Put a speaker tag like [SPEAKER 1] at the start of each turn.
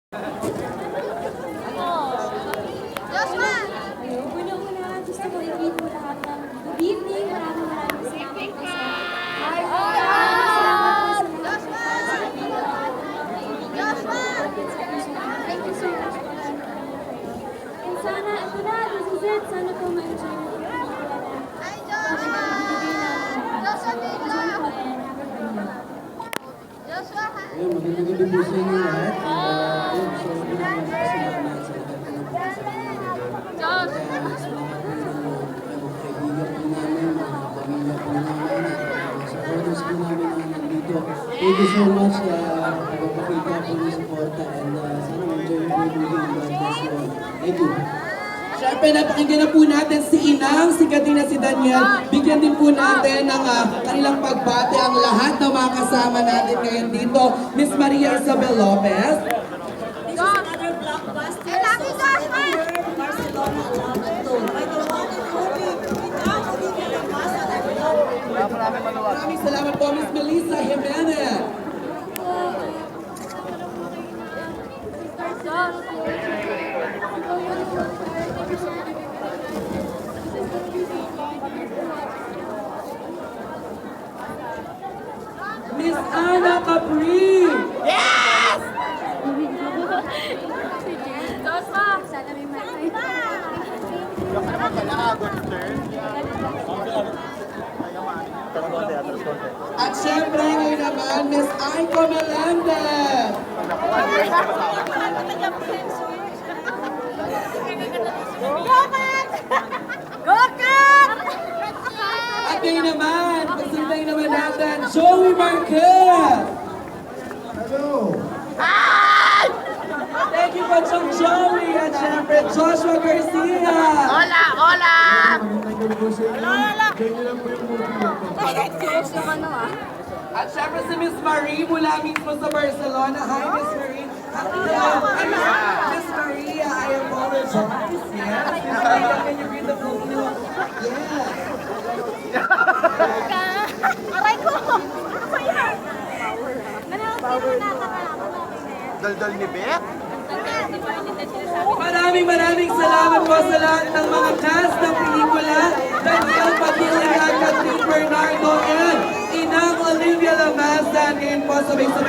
[SPEAKER 1] Joshua!
[SPEAKER 2] Una-una, gusto ko i-greet mo lahat ng good evening. Maraming salamat po sa Thank you so much po. And sana, ito na, this is it. Sana po ma-enjoy mo yung pelikula na
[SPEAKER 1] Hi, Joshua! Joshua,
[SPEAKER 2] enjoy po and have a good night.
[SPEAKER 1] Joshua, hi!
[SPEAKER 3] Ayun, magandang gabi po sa inyo lahat. Ayun, so maraming salamat sa lahat ng
[SPEAKER 1] Josh!
[SPEAKER 3] kaibigan po namin, mga pamilya po namin, supporters po namin na nandito. Thank you so much sa pagpapakita po ng suporta and sana ma-enjoy po yung movie. God bless you all. Thank you.
[SPEAKER 4] Siyempre, napakinggan na po natin si Inang, si Katina, si Daniel. Bigyan din po natin ng kanilang pagbate ang lahat ng mga kasama natin ngayon dito. Miss Maria Isabel Lopez.
[SPEAKER 5] This is another blockbuster.
[SPEAKER 1] I love you, Joshua!
[SPEAKER 5] Barcelona Love and Tour. By the one and only Inang Olivia Lamasa.
[SPEAKER 4] Maraming salamat po, Miss Melissa Jimenez. Miss Ana Capri.
[SPEAKER 2] Joshua! Sana may may
[SPEAKER 4] At syempre ngayon naman, Miss Aiko Melendez. At ngayon naman, pagsintay naman natin, Joey Marquez.
[SPEAKER 3] Hello!
[SPEAKER 4] Thank you po, Chong Joey. At syempre, Joshua Garcia.
[SPEAKER 3] Magandang gabi po sa inyo. Ganyan lang po yung movie.
[SPEAKER 4] At syempre si Miss Marie mula mismo sa Barcelona. Hi, Miss Marie. Miss Maria, I apologize. Yes, Miss Maria, can you read the book? Yes.
[SPEAKER 1] Aray ko! Ano ba yan? Power
[SPEAKER 6] Daldal ni Beth?
[SPEAKER 4] Maraming salamat po sa lahat ng mga cast ng pelikula. Daniel Padilla, Catherine Bernardo, and Inang Olivia Lamasa. Ngayon po sabay-sabay